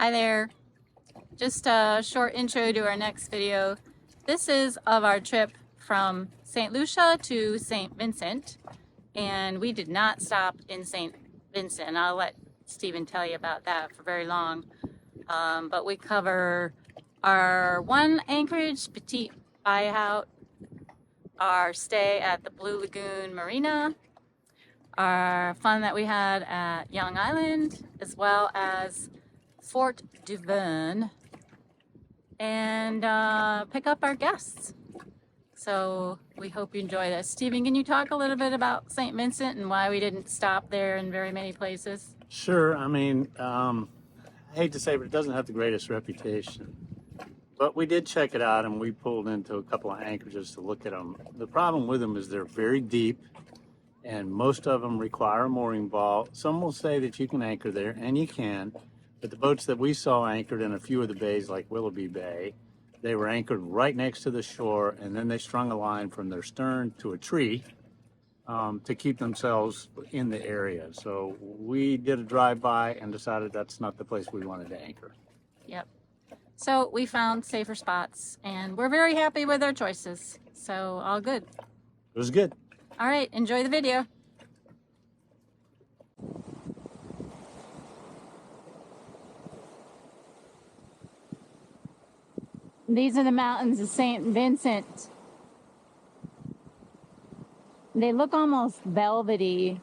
Hi there. Just a short intro to our next video. This is of our trip from St. Lucia to St. Vincent, and we did not stop in St. Vincent. I'll let Stephen tell you about that for very long. But we cover our one anchorage, Petit Byahaut, our stay at the Blue Lagoon Marina, our fun that we had at Young Island, as well as Fort Duvernette, and pick up our guests. So we hope you enjoy this. Stephen, can you talk a little bit about St. Vincent and why we didn't stop there in very many places? Sure. I mean, I hate to say, but it doesn't have the greatest reputation. But we did check it out, and we pulled into a couple of anchorages to look at them. The problem with them is they're very deep, and most of them require a mooring ball. Some will say that you can anchor there, and you can. But the boats that we saw anchored in a few of the bays, like Willoughby Bay, they were anchored right next to the shore, and then they strung a line from their stern to a tree to keep themselves in the area. So we did a drive-by and decided that's not the place we wanted to anchor. Yep. So we found safer spots, and we're very happy with our choices. So all good. It was good. All right, enjoy the video. These are the mountains of St. Vincent. They look almost velvety.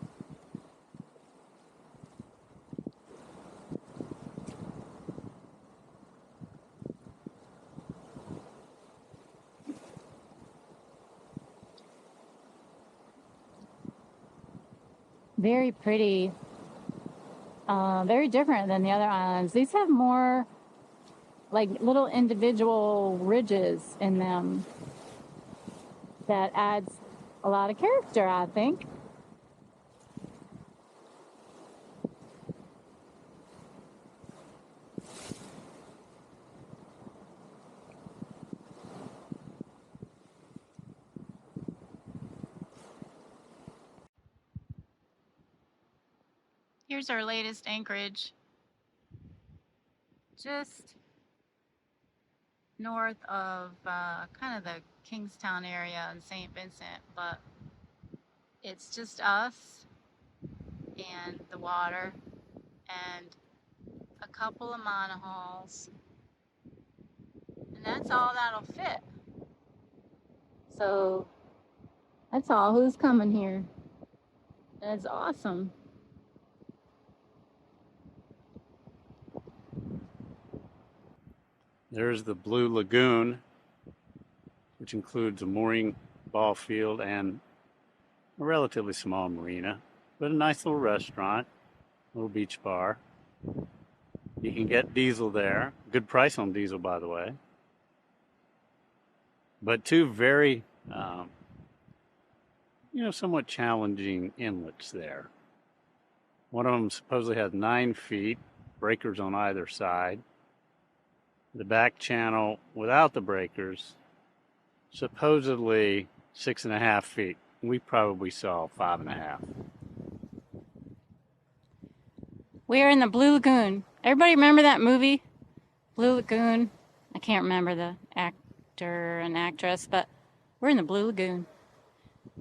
Very pretty. Very different than the other islands. These have more like little individual ridges in them that adds a lot of character, I think. Here's our latest anchorage. Just north of kind of the Kingstown area in St. Vincent, but it's just us and the water and a couple of monohulls, and that's all that'll fit. So that's all who's coming here. That's awesome. There's the Blue Lagoon, which includes a mooring ball field and a relatively small marina, but a nice little restaurant, little beach bar. You can get diesel there. Good price on diesel, by the way. But two very, somewhat challenging inlets there. One of them supposedly has 9 feet, breakers on either side. The back channel without the breakers, supposedly 6.5 feet. We probably saw 5.5. We are in the Blue Lagoon. Everybody remember that movie, Blue Lagoon? I can't remember the actor and actress, but we're in the Blue Lagoon.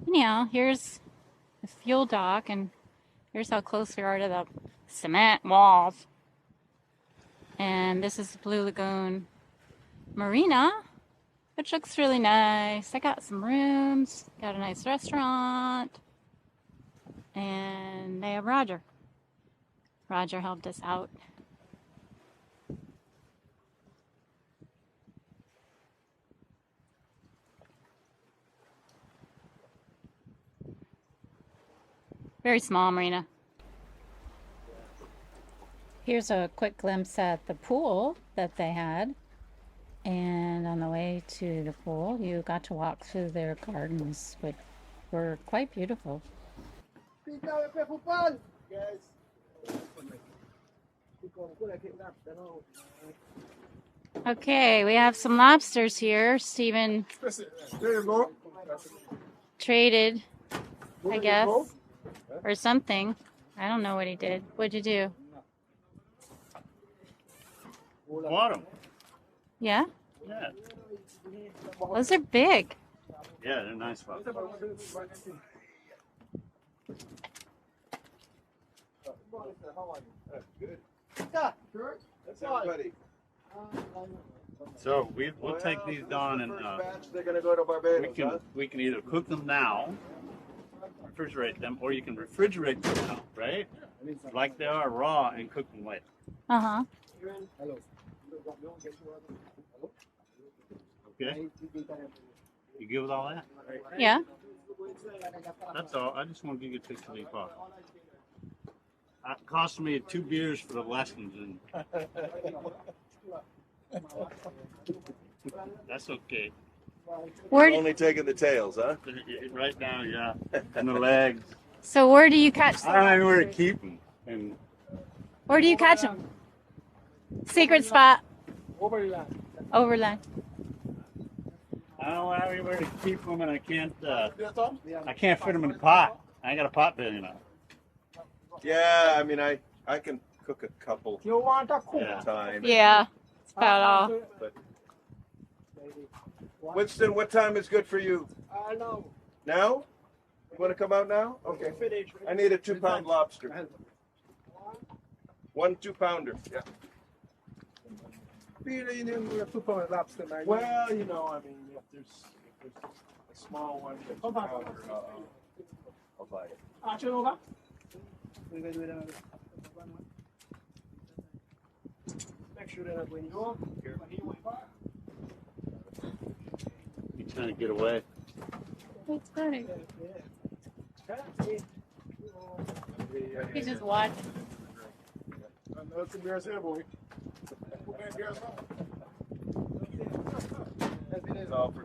Anyhow, here's the fuel dock, and here's how close we are to the cement walls. And this is the Blue Lagoon Marina, which looks really nice. I got some rooms, got a nice restaurant, and they have Roger. Roger helped us out. Very small marina. Here's a quick glimpse at the pool that they had. And on the way to the pool, you got to walk through their gardens, which were quite beautiful. Okay, we have some lobsters here. Stephen traded, I guess, or something. I don't know what he did. What'd you do? Bought them. Yeah? Yeah. Those are big. Yeah, they're nice ones. So we'll take these down and they're gonna go to Barbados. we can either cook them now, refrigerate them, or you can refrigerate them now, right? Like they are raw and cook them later. Uh-huh. Okay? You good with all that? Yeah. That's all. I just want to give you a picture of the pot. It cost me 2 beers for the lessons, and that's okay. Where, Only taking the tails, huh? Right now, yeah, and the legs. so where do you catch I them? don't know where to keep them, and Where do you catch them? Secret spot. Overland. I don't know where to keep them, and I can't fit them in the pot. I ain't got a pot big enough. Yeah, I mean, I can cook a couple Yeah. at a time. Yeah. That's about all. But Winston, what time is good for you? Now? You want to come out now? Okay. I need a 2-pound lobster. 1 2-pounder. Yeah. Well, you know, I mean, if there's a small one, a 2-pounder, I'll buy it. You trying to get away? That's funny. He's just watching. It's all for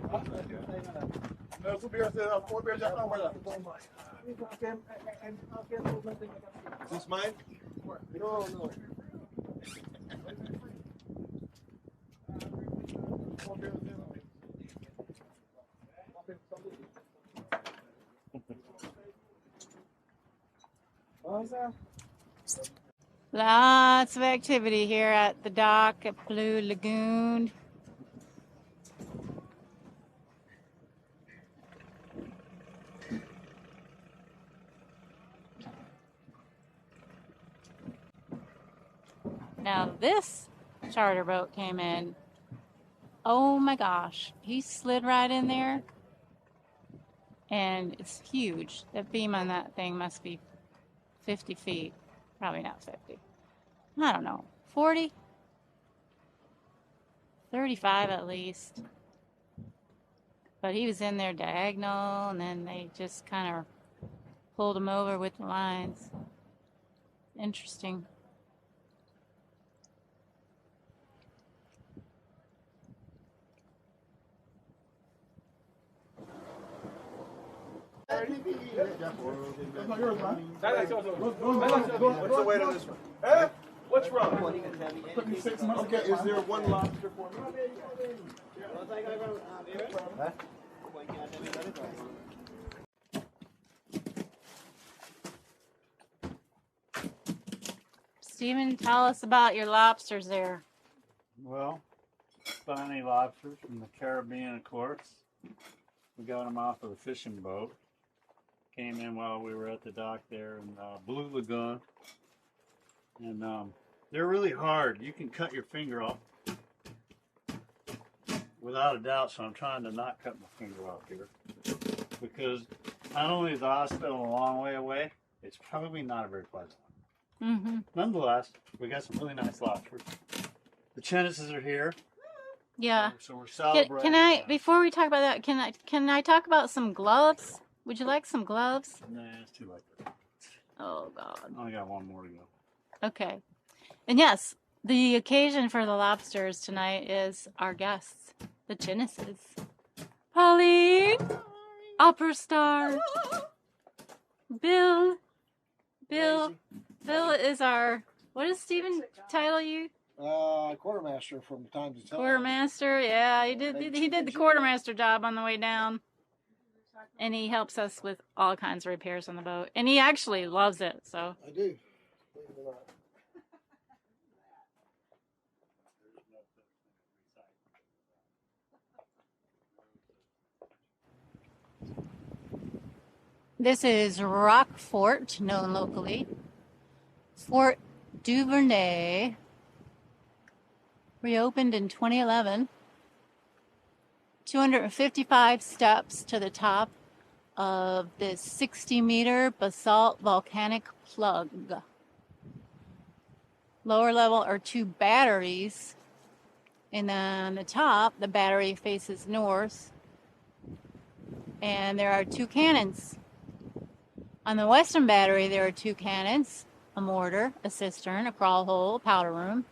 Is this mine? Lots of activity here at the dock at Blue Lagoon. Now this charter boat came in. Oh my gosh, he slid right in there. And it's huge. The beam on that thing must be 50 feet. Probably not 50. I don't know. 40? 35 at least. But he was in there diagonal, and then they just kind of pulled him over with the lines. Interesting. What's the weight on this one? Huh? What's wrong? Okay, is there one lobster for me? Stephen, tell us about your lobsters there. Well, Spiny Lobsters from the Caribbean, of course. We got them off of a fishing boat. Came in while we were at the dock there in Blue Lagoon. And they're really hard. You can cut your finger off without a doubt, so I'm trying to not cut my finger off here. Because not only is the hospital a long way away, it's probably not a very pleasant one. Mm-hmm. Nonetheless, we got some really nice lobsters. The Chennises are here. Yeah. So we're celebrating. Can I, before we talk about that, can I talk about some gloves? Would you like some gloves? Nah, it's too late. Oh, God. I only got one more to go. Okay. And yes, the occasion for the lobsters tonight is our guests, the Chennises. Pauline, Opera Star, Bill is our, what does Stephen title you? Quartermaster from time to time. Quartermaster, yeah, he did the quartermaster job on the way down. And he helps us with all kinds of repairs on the boat. And he actually loves it, so. I do. Believe it or This is Rock Fort, known locally. Fort Duvernette, reopened in 2011. 255 steps to the top of this 60-meter basalt volcanic plug. Lower level are 2 batteries, and on the top, the battery faces north, and there are 2 cannons. On the western battery, there are 2 cannons, a mortar, a cistern, a crawl hole, a powder room.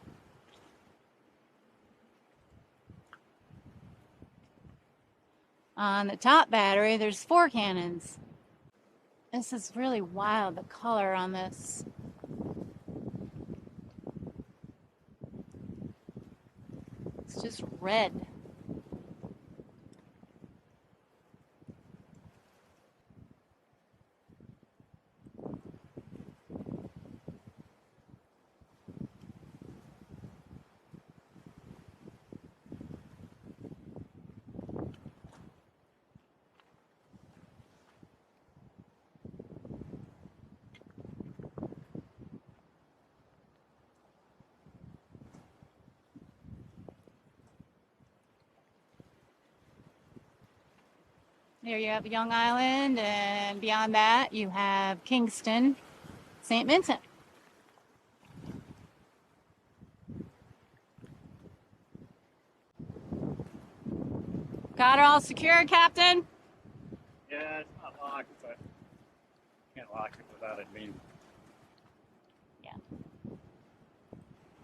On the top battery, there's 4 cannons. This is really wild, the color on this. It's just red. There you have Young Island, and beyond that you have Kingston, St. Vincent. Got her all secure, Captain? Yeah, it's not locked, but can't lock it without it being. Yeah.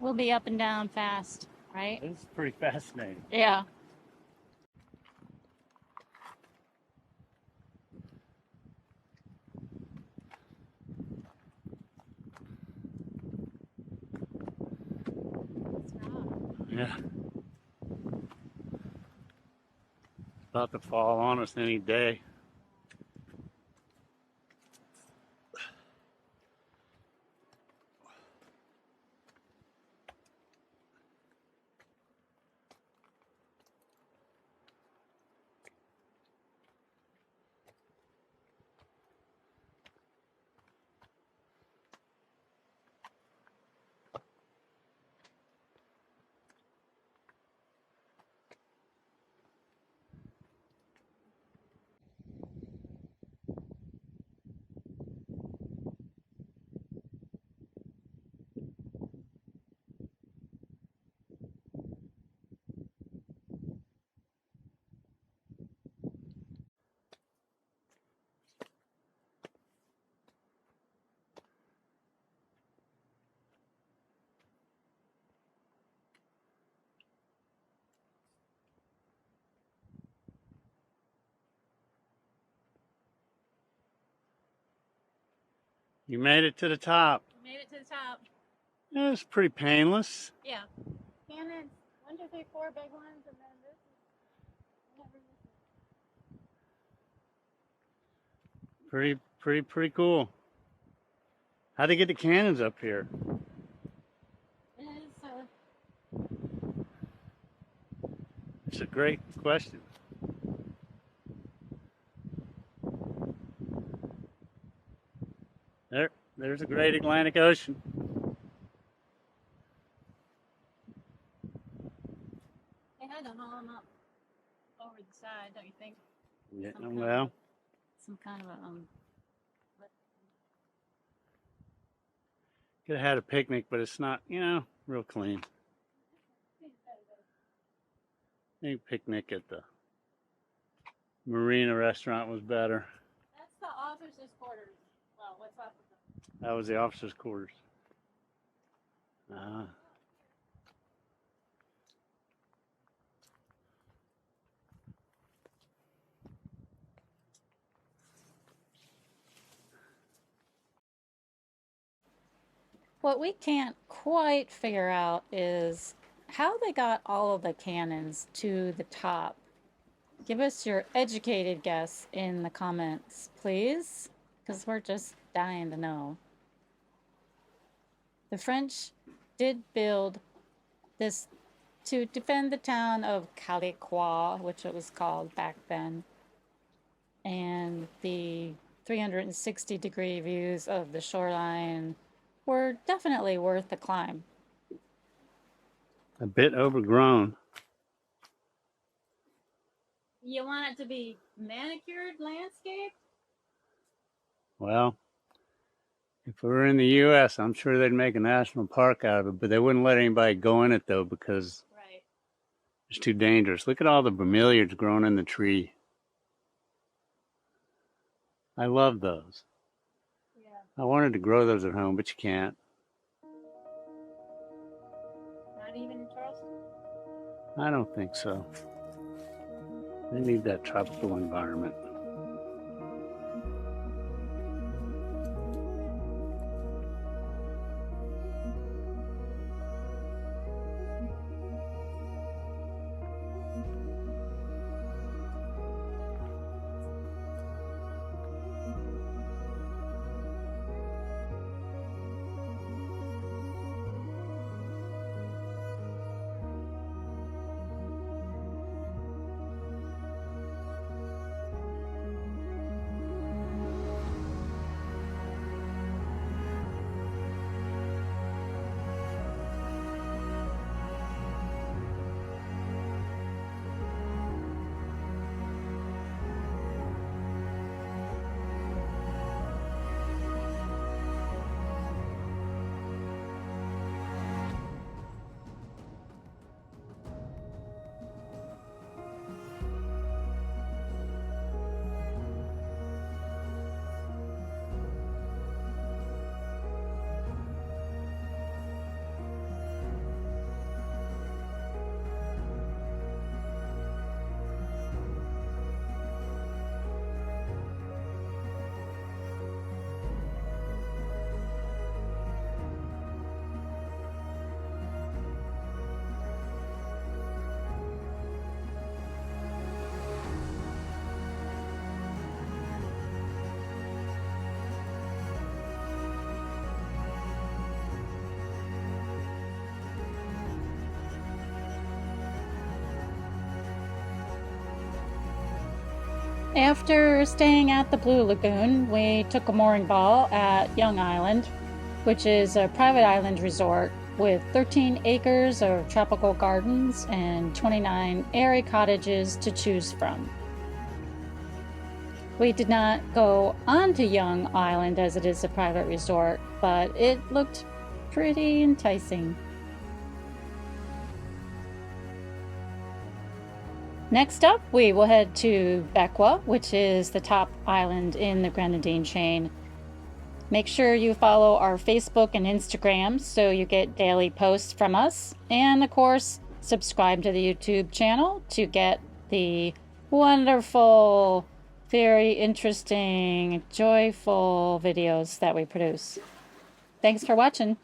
We'll be up and down fast, right? This is pretty fascinating. Yeah. Yeah. About to fall on us any day. You made it to the top. Made it to the top. It was pretty painless. Yeah. Cannons. 1, 2, 3, 4 big ones, and then this is Pretty cool. How'd they get the cannons up here? It's a great question. There's the great Atlantic Ocean. They had to haul them up over the side, don't you think? Yeah, Some kind well, of- Some kind of a could have had a picnic, but it's not, real clean. I think picnic at the Marina restaurant was better. That's the officers' quarters. Well, what's left of them? That was the officers' quarters. Ah. What we can't quite figure out is how they got all of the cannons to the top. Give us your educated guess in the comments, please, because we're just dying to know. The French did build this to defend the town of Calliaqua, which it was called back then. And the 360-degree views of the shoreline were definitely worth the climb. A bit overgrown. You want it to be manicured landscape? Well, if we were in the U.S., I'm sure they'd make a national park out of it, but they wouldn't let anybody go in it, though, because Right. it's too dangerous. Look at all the bromeliads growing in the tree. I love those. Yeah. I wanted to grow those at home, but you can't. Not even in Charleston? I don't think so. They need that tropical environment. After staying at the Blue Lagoon, we took a mooring ball at Young Island, which is a private island resort with 13 acres of tropical gardens and 29 airy cottages to choose from. We did not go onto Young Island as it is a private resort, but it looked pretty enticing. Next up, we will head to Bequa, which is the top island in the Grenadine chain. Make sure you follow our Facebook and Instagram so you get daily posts from us. And of course, subscribe to the YouTube channel to get the wonderful, very interesting, joyful videos that we produce. Thanks for watching.